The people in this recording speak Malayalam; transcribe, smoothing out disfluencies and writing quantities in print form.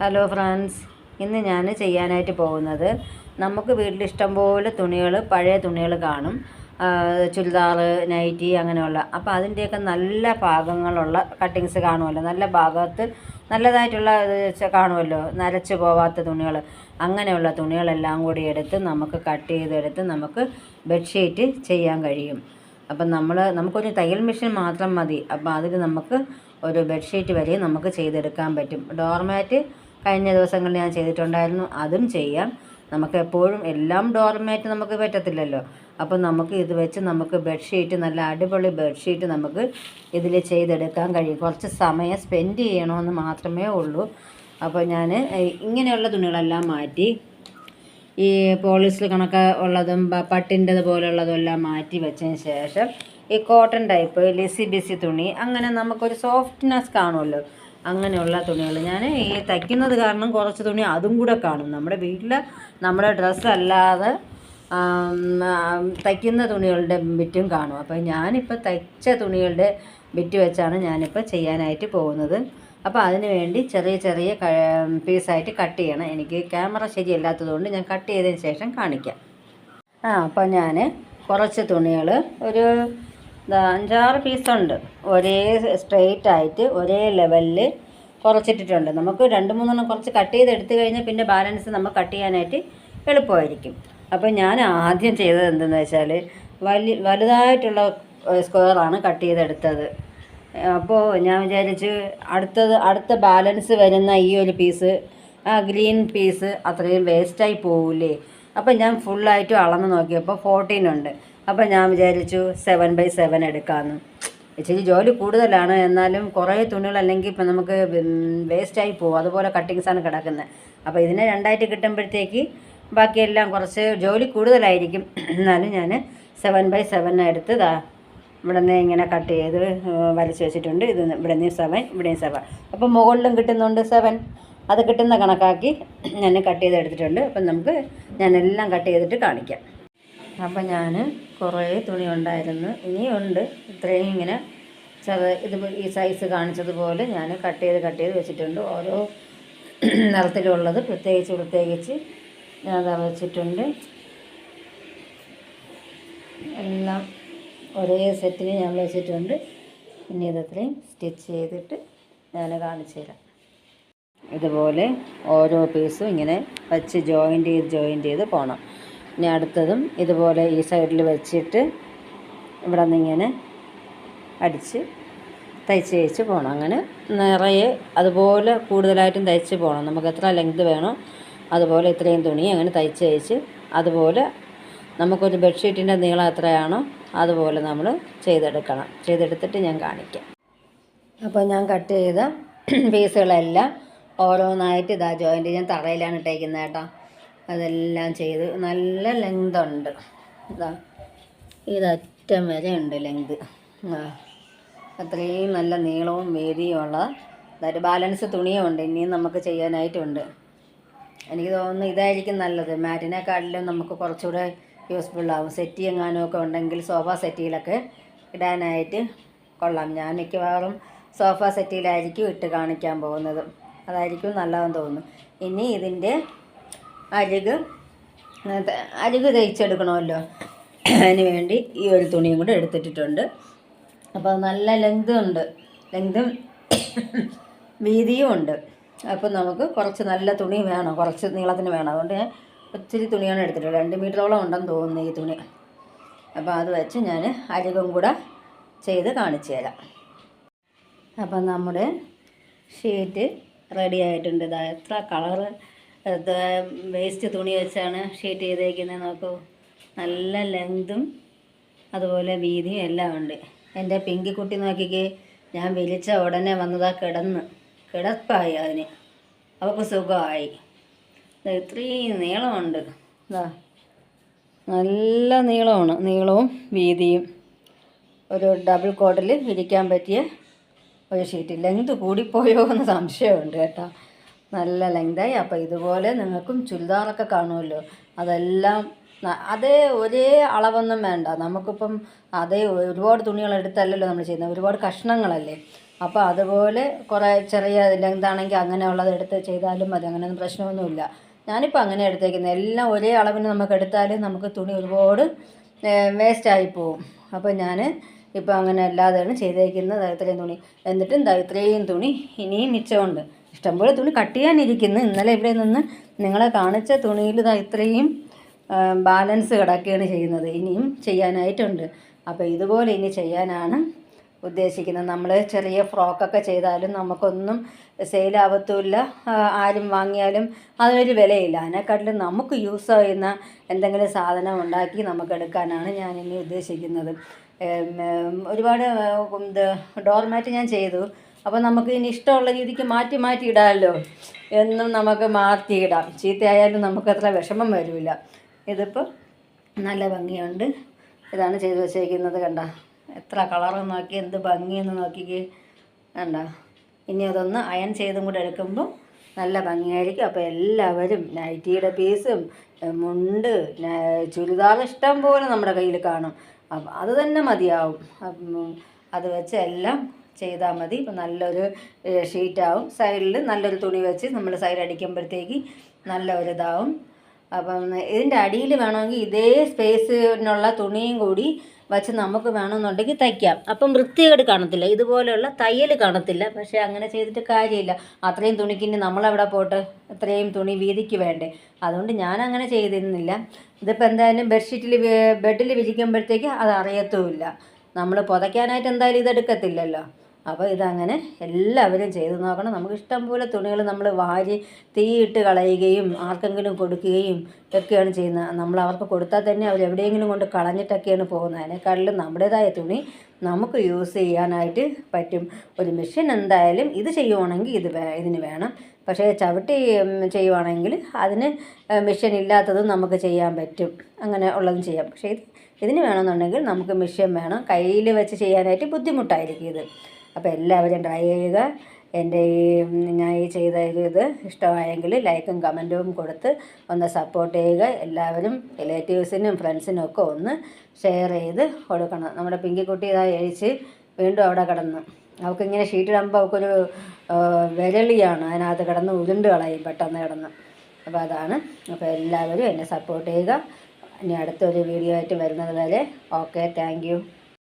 ഹലോ ഫ്രണ്ട്സ്, ഇന്ന് ഞാൻ ചെയ്യാനായിട്ട് പോകുന്നത്, നമുക്ക് വീട്ടിൽ ഇഷ്ടംപോലെ തുണികൾ, പഴയ തുണികൾ കാണും. ചുരിദാർ, നൈറ്റി അങ്ങനെയുള്ള. അപ്പോൾ അതിൻ്റെയൊക്കെ നല്ല ഭാഗങ്ങളുള്ള കട്ടിങ്സ് കാണുമല്ലോ, നല്ല ഭാഗത്ത് നല്ലതായിട്ടുള്ള കാണുമല്ലോ, നരച്ച് പോവാത്ത തുണികൾ. അങ്ങനെയുള്ള തുണികളെല്ലാം കൂടി എടുത്ത് നമുക്ക് കട്ട് ചെയ്തെടുത്ത് നമുക്ക് ബെഡ്ഷീറ്റ് ചെയ്യാൻ കഴിയും. അപ്പം നമുക്കൊരു തയ്യൽ മെഷീൻ മാത്രം മതി. അപ്പോൾ അതിൽ നമുക്ക് ഒരു ബെഡ്ഷീറ്റ് വരെ നമുക്ക് ചെയ്തെടുക്കാൻ പറ്റും. ഡോർമാറ്റ് കഴിഞ്ഞ ദിവസങ്ങളിൽ ഞാൻ ചെയ്തിട്ടുണ്ടായിരുന്നു, അതും ചെയ്യാം. നമുക്ക് എപ്പോഴും എല്ലാം ഡോർമാറ്റ് നമുക്ക് പറ്റത്തില്ലല്ലോ. അപ്പോൾ നമുക്ക് ഇത് വെച്ച് നമുക്ക് ബെഡ്ഷീറ്റ്, നല്ല അടിപൊളി ബെഡ്ഷീറ്റ് നമുക്ക് ഇതിൽ ചെയ്തെടുക്കാൻ കഴിയും. കുറച്ച് സമയം സ്പെൻഡ് ചെയ്യണമെന്ന് മാത്രമേ ഉള്ളൂ. അപ്പോൾ ഞാൻ ഇങ്ങനെയുള്ള തുണികളെല്ലാം മാറ്റി, ഈ പോളിസ്റ്റർ കണക്ക് ഉള്ളതും പട്ടിൻ്റെത് പോലുള്ളതും എല്ലാം മാറ്റി വെച്ചതിന് ശേഷം ഈ കോട്ടൺ ടൈപ്പ് ലിസി ബിസി തുണി, അങ്ങനെ നമുക്കൊരു സോഫ്റ്റ്നെസ് കാണുമല്ലോ, അങ്ങനെയുള്ള തുണികൾ ഞാൻ ഈ തയ്ക്കുന്നത് കാരണം കുറച്ച് തുണി അതും കൂടെ കാണും. നമ്മുടെ വീട്ടിൽ നമ്മുടെ ഡ്രസ്സ് അല്ലാതെ തയ്ക്കുന്ന തുണികളുടെ ബിറ്റും കാണും. അപ്പോൾ ഞാനിപ്പോൾ തയ്ച്ച തുണികളുടെ ബിറ്റ് വെച്ചാണ് ഞാനിപ്പോൾ ചെയ്യാനായിട്ട് പോകുന്നത്. അപ്പോൾ അതിന് വേണ്ടി ചെറിയ ചെറിയ പീസായിട്ട് കട്ട് ചെയ്യണം. എനിക്ക് ക്യാമറ ശരിയല്ലാത്തതുകൊണ്ട് ഞാൻ കട്ട് ചെയ്തതിന് ശേഷം കാണിക്കാം. അപ്പോൾ ഞാൻ കുറച്ച് തുണികൾ, ഒരു 5-6 പീസുണ്ട്, ഒരേ സ്ട്രെയിറ്റ് ആയിട്ട് ഒരേ ലെവലിൽ കുറച്ചിട്ടിട്ടുണ്ട്. നമുക്ക് 2-3 കുറച്ച് കട്ട് ചെയ്തെടുത്ത് കഴിഞ്ഞാൽ പിന്നെ ബാലൻസ് നമുക്ക് കട്ട് ചെയ്യാനായിട്ട് എളുപ്പമായിരിക്കും. അപ്പോൾ ഞാൻ ആദ്യം ചെയ്തത് എന്തെന്ന് വെച്ചാൽ, വലുതായിട്ടുള്ള സ്ക്വയറാണ് കട്ട് ചെയ്തെടുത്തത്. അപ്പോൾ ഞാൻ വിചാരിച്ച് അടുത്ത ബാലൻസ് വരുന്ന ഈ ഒരു പീസ്, ഗ്രീൻ പീസ് അത്രയും വേസ്റ്റായി പോവില്ലേ. അപ്പോൾ ഞാൻ ഫുള്ളായിട്ട് അളന്ന് നോക്കിയപ്പോൾ 14 ഉണ്ട്. അപ്പോൾ ഞാൻ വിചാരിച്ചു 7x7 എടുക്കാമെന്ന്. ഇച്ചിരി ജോലി കൂടുതലാണ്, എന്നാലും കുറേ തുണികൾ അല്ലെങ്കിൽ ഇപ്പം നമുക്ക് വേസ്റ്റായി പോകും. അതുപോലെ കട്ടിങ്സാണ് കിടക്കുന്നത്. അപ്പോൾ ഇതിനെ 2ആയിട്ട് കിട്ടുമ്പോഴത്തേക്ക് ബാക്കിയെല്ലാം കുറച്ച് ജോലി കൂടുതലായിരിക്കും. എന്നാലും ഞാൻ 7x7 എടുത്ത് ഇവിടെ നിന്ന് ഇങ്ങനെ കട്ട് ചെയ്ത് വലിച്ച് വെച്ചിട്ടുണ്ട്. ഇത് ഇവിടെ നിന്ന് 7, ഇവിടെയും 7. അപ്പോൾ മുകളിലും കിട്ടുന്നുണ്ട് 7. അത് കിട്ടുന്ന കണക്കാക്കി ഞാൻ കട്ട് ചെയ്തെടുത്തിട്ടുണ്ട്. അപ്പം ഞാനെല്ലാം കട്ട് ചെയ്തിട്ട് കാണിക്കാം. അപ്പം ഞാൻ കുറേ തുണി ഉണ്ടായിരുന്നു, ഇനിയുണ്ട്. ഇത്രയും ഇങ്ങനെ ഇത് ഈ സൈസ് കാണിച്ചതുപോലെ ഞാൻ കട്ട് ചെയ്ത് വെച്ചിട്ടുണ്ട്. ഓരോ നിറത്തിലുള്ളത് പ്രത്യേകിച്ച് ഞാൻ അതാ വെച്ചിട്ടുണ്ട്. എല്ലാം ഒരേ സെറ്റിന് ഞാൻ വെച്ചിട്ടുണ്ട്. ഇനി ഇതത്രയും സ്റ്റിച്ച് ചെയ്തിട്ട് ഞാൻ കാണിച്ചു തരാം. ഇതുപോലെ ഓരോ പീസും ഇങ്ങനെ വച്ച് ജോയിൻ്റ് ചെയ്ത് പോകണം. ഇനി അടുത്തതും ഇതുപോലെ ഈ സൈഡിൽ വെച്ചിട്ട് ഇവിടെ നിന്നിങ്ങനെ അടിച്ച് തയ്ച്ച് പോകണം. അങ്ങനെ നിറയെ അതുപോലെ കൂടുതലായിട്ടും തയ്ച്ച് പോകണം. നമുക്ക് എത്ര ലെങ്ത് വേണോ അതുപോലെ ഇത്രയും തുണി അങ്ങനെ തയ്ച്ച് അതുപോലെ നമുക്കൊരു ബെഡ്ഷീറ്റിൻ്റെ നീളം എത്രയാണോ അതുപോലെ നമ്മൾ ചെയ്തെടുത്തിട്ട് ഞാൻ കാണിക്കാം. അപ്പോൾ ഞാൻ കട്ട് ചെയ്ത പീസുകളെല്ലാം ഓരോന്നായിട്ട് ജോയിൻ്റ് ഞാൻ തറയിലാണ് ഇട്ടേക്കുന്നത് കേട്ടോ. അതെല്ലാം ചെയ്ത് നല്ല ലെങ്ത് ഉണ്ട്. ഇതറ്റം വരെ ഉണ്ട് ലെങ്ത്. അത്രയും നല്ല നീളവും വീതിയും ഉള്ള ഒരു ബാലൻസ് തുണിയും ഉണ്ട്. ഇനിയും നമുക്ക് ചെയ്യാനായിട്ടുണ്ട്. എനിക്ക് തോന്നുന്നു ഇതായിരിക്കും നല്ലത്. മാറ്റിനെക്കാട്ടിലും നമുക്ക് കുറച്ചുകൂടെ യൂസ്ഫുള്ളാവും. സെറ്റി എങ്ങാനുമൊക്കെ ഉണ്ടെങ്കിൽ സോഫ സെറ്റിയിലൊക്കെ ഇടാനായിട്ട് കൊള്ളാം. ഞാൻ മിക്കവാറും സോഫ സെറ്റിയിലായിരിക്കും ഇട്ട് കാണിക്കാൻ പോകുന്നത്. അതായിരിക്കും നല്ലതെന്ന് തോന്നുന്നു. ഇനി ഇതിൻ്റെ അരിക് തയ്ച്ചെടുക്കണമല്ലോ, അതിന് വേണ്ടി ഈ ഒരു തുണിയും കൂടെ എടുത്തിട്ടുണ്ട്. അപ്പോൾ നല്ല ലെങ്തും വീതിയും ഉണ്ട്. അപ്പോൾ നമുക്ക് കുറച്ച് നല്ല തുണി വേണം, കുറച്ച് നീളത്തിന് വേണം. അതുകൊണ്ട് ഞാൻ ഒത്തിരി തുണിയാണ് എടുത്തിട്ടുള്ളത്. 2 മീറ്ററോളം ഉണ്ടെന്ന് തോന്നുന്നു ഈ തുണി. അപ്പോൾ അത് വെച്ച് ഞാൻ അരികും കൂടെ ചെയ്ത് കാണിച്ചു തരാം. അപ്പം നമ്മുടെ ഷീറ്റ് റെഡി ആയിട്ടുണ്ട്. എത്ര കളറ് വേസ്റ്റ് തുണി വെച്ചാണ് ഷീറ്റ് ചെയ്തേക്കുന്നത് നോക്കൂ. നല്ല ലെങ്തും അതുപോലെ വീതിയും എല്ലാം ഉണ്ട്. എൻ്റെ പിങ്കി കുട്ടി നോക്കിക്കേ, ഞാൻ വിളിച്ച ഉടനെ വന്നതാ, കിടപ്പായി. അതിന് അവൾക്ക് സുഖമായി. ഇത്രയും നീളമുണ്ട്. നല്ല നീളവും വീതിയും. ഒരു ഡബിൾ കോട്ടിൽ വിരിക്കാൻ പറ്റിയ ഒരു ഷീറ്റ്. ലെങ്ത് കൂടിപ്പോയോ എന്ന് സംശയമുണ്ട് കേട്ടോ. നല്ല ലെങ്തായി. അപ്പോൾ ഇതുപോലെ നിങ്ങൾക്കും ചുരിദാറൊക്കെ കാണുമല്ലോ, അതെല്ലാം ഒരേ അളവൊന്നും വേണ്ട. നമുക്കിപ്പം ഒരുപാട് തുണികൾ എടുത്തല്ലല്ലോ നമ്മൾ ചെയ്യുന്നത്, ഒരുപാട് കഷ്ണങ്ങളല്ലേ. അപ്പോൾ അതുപോലെ കുറേ ചെറിയ ലെങ്താണെങ്കിൽ അങ്ങനെയുള്ളത് എടുത്ത് ചെയ്താലും മതി, അങ്ങനെയൊന്നും പ്രശ്നമൊന്നുമില്ല. ഞാനിപ്പോൾ അങ്ങനെ എടുത്തേക്കുന്നത്. എല്ലാം ഒരേ അളവിന് നമുക്ക് എടുത്താൽ നമുക്ക് തുണി ഒരുപാട് വേസ്റ്റായി പോവും. അപ്പോൾ ഞാൻ ഇപ്പോൾ അങ്ങനെ അല്ലാതെയാണ് ചെയ്തേക്കുന്നത്. ഇത്രയും തുണി, എന്നിട്ടും ഇത്രയും തുണി ഇനിയും മിച്ചമുണ്ട്. ഇഷ്ടംപോലെ തുണി കട്ട് ചെയ്യാനിരിക്കുന്നു. ഇന്നലെ ഇവിടെ നിന്ന് നിങ്ങളെ കാണിച്ച തുണിയിൽ ഇത്രയും ബാലൻസ് കിടക്കുകയാണ് ചെയ്യുന്നത്. ഇനിയും ചെയ്യാനായിട്ടുണ്ട്. അപ്പോൾ ഇതുപോലെ ഇനി ചെയ്യാനാണ് ഉദ്ദേശിക്കുന്നത്. നമ്മൾ ചെറിയ ഫ്രോക്കൊക്കെ ചെയ്താലും നമുക്കൊന്നും സെയിലാവത്തുമില്ല. ആരും വാങ്ങിയാലും അതിനൊരു വിലയില്ല. അതിനെക്കാട്ടിലും നമുക്ക് യൂസ് ചെയ്യുന്ന എന്തെങ്കിലും സാധനം ഉണ്ടാക്കി നമുക്ക് എടുക്കാനാണ് ഞാനിനി ഉദ്ദേശിക്കുന്നത്. ഒരുപാട് ഡോർമാറ്റ് ഞാൻ ചെയ്തു. അപ്പോൾ നമുക്ക് ഇനി ഇഷ്ടമുള്ള രീതിക്ക് മാറ്റി മാറ്റി ഇടാമല്ലോ. എന്നും നമുക്ക് മാറ്റിയിടാം. ചീത്തയായാലും നമുക്ക് അത്ര വിഷമം വരില്ല. ഇതിപ്പോൾ നല്ല ഭംഗിയുണ്ട്. ഇതാണ് ചെയ്ത് വെച്ചേക്കുന്നത്. കണ്ട എത്ര കളറ് നോക്കി, എന്ത് ഭംഗിയെന്ന് നോക്കിക്കേ. കണ്ട ഇനി അതൊന്ന് അയൺ ചെയ്തും കൂടെ എടുക്കുമ്പോൾ നല്ല ഭംഗിയായിരിക്കും. അപ്പോൾ എല്ലാവരും നൈറ്റിയുടെ പീസും മുണ്ട് ചുരിദാർ ഇഷ്ടം പോലെ നമ്മുടെ കയ്യിൽ കാണും. അപ്പം അത് തന്നെ മതിയാവും. അത് വെച്ച് എല്ലാം ചെയ്താൽ മതി. ഇപ്പം നല്ലൊരു ഷീറ്റാവും. സൈഡിൽ നല്ലൊരു തുണി വെച്ച് നമ്മൾ സൈഡ് അടിക്കുമ്പോഴത്തേക്ക് നല്ല ഒരു ഇതാവും. അപ്പം ഇതിൻ്റെ അടിയിൽ വേണമെങ്കിൽ ഇതേ സ്പേസിനുള്ള തുണിയും കൂടി വച്ച് നമുക്ക് വേണമെന്നുണ്ടെങ്കിൽ തയ്ക്കാം. അപ്പം വൃത്തികേട് കാണത്തില്ല, ഇതുപോലെയുള്ള തയ്യൽ കാണത്തില്ല. പക്ഷേ അങ്ങനെ ചെയ്തിട്ട് കാര്യമില്ല. അത്രയും തുണിക്കിന് നമ്മളെവിടെ പോട്ട് ഇത്രയും തുണി വീതിക്ക് വേണ്ടേ. അതുകൊണ്ട് ഞാൻ അങ്ങനെ ചെയ്തിരുന്നില്ല. ഇതിപ്പോൾ എന്തായാലും ബെഡിൽ വിരിക്കുമ്പോഴത്തേക്ക് അത് അറിയത്തുമില്ല. നമ്മൾ പുതയ്ക്കാനായിട്ട് എന്തായാലും ഇതെടുക്കത്തില്ലല്ലോ. അപ്പോൾ ഇതങ്ങനെ എല്ലാവരും ചെയ്ത് നോക്കണം. നമുക്ക് ഇഷ്ടം പോലെ തുണികൾ നമ്മൾ വാരി തീയിട്ട് കളയുകയും ആർക്കെങ്കിലും കൊടുക്കുകയും ഒക്കെയാണ് ചെയ്യുന്നത്. നമ്മൾ അവർക്ക് കൊടുത്താൽ തന്നെ അവർ എവിടെയെങ്കിലും കൊണ്ട് കളഞ്ഞിട്ടൊക്കെയാണ് പോകുന്നത്. അതിനേക്കാളിലും നമ്മുടേതായ തുണി നമുക്ക് യൂസ് ചെയ്യാനായിട്ട് പറ്റും. ഒരു മെഷീൻ എന്തായാലും ഇത് ചെയ്യുവാണെങ്കിൽ ഇതിന് വേണം. പക്ഷേ ചവിട്ടി ചെയ്യുവാണെങ്കിൽ അതിന് മെഷീൻ ഇല്ലാത്തതും നമുക്ക് ചെയ്യാൻ പറ്റും. അങ്ങനെ ഉള്ളതും ചെയ്യാം. പക്ഷേ ഇതിന് വേണമെന്നുണ്ടെങ്കിൽ നമുക്ക് മെഷീൻ വേണം. കയ്യിൽ വെച്ച് ചെയ്യാനായിട്ട് ബുദ്ധിമുട്ടായിരിക്കും ഇത്. അപ്പോൾ എല്ലാവരും ട്രൈ ചെയ്യുക. എൻ്റെ ഞാൻ ഈ ചെയ്ത ഇത് ഇഷ്ടമായെങ്കിൽ ലൈക്കും കമൻറ്റും കൊടുത്ത് ഒന്ന് സപ്പോർട്ട് ചെയ്യുക. എല്ലാവരും റിലേറ്റീവ്സിനും ഫ്രണ്ട്സിനും ഒക്കെ ഒന്ന് ഷെയർ ചെയ്ത് കൊടുക്കണം. നമ്മുടെ പിങ്കിക്കുട്ടി ഇതായി എഴിച്ച് വീണ്ടും അവിടെ കിടന്ന്, അവൾക്കിങ്ങനെ ഷീറ്റിടുമ്പോൾ അവൾക്കൊരു വിരളിയാണ്, അതിനകത്ത് കിടന്ന് ഉരുണ്ട് കളയും പെട്ടെന്ന് കിടന്ന്. അപ്പോൾ അതാണ്. അപ്പോൾ എല്ലാവരും എന്നെ സപ്പോർട്ട് ചെയ്യുക. ഇനി അടുത്തൊരു വീഡിയോ ആയിട്ട് വരുന്നത് വരെ ഓക്കെ, താങ്ക് യു.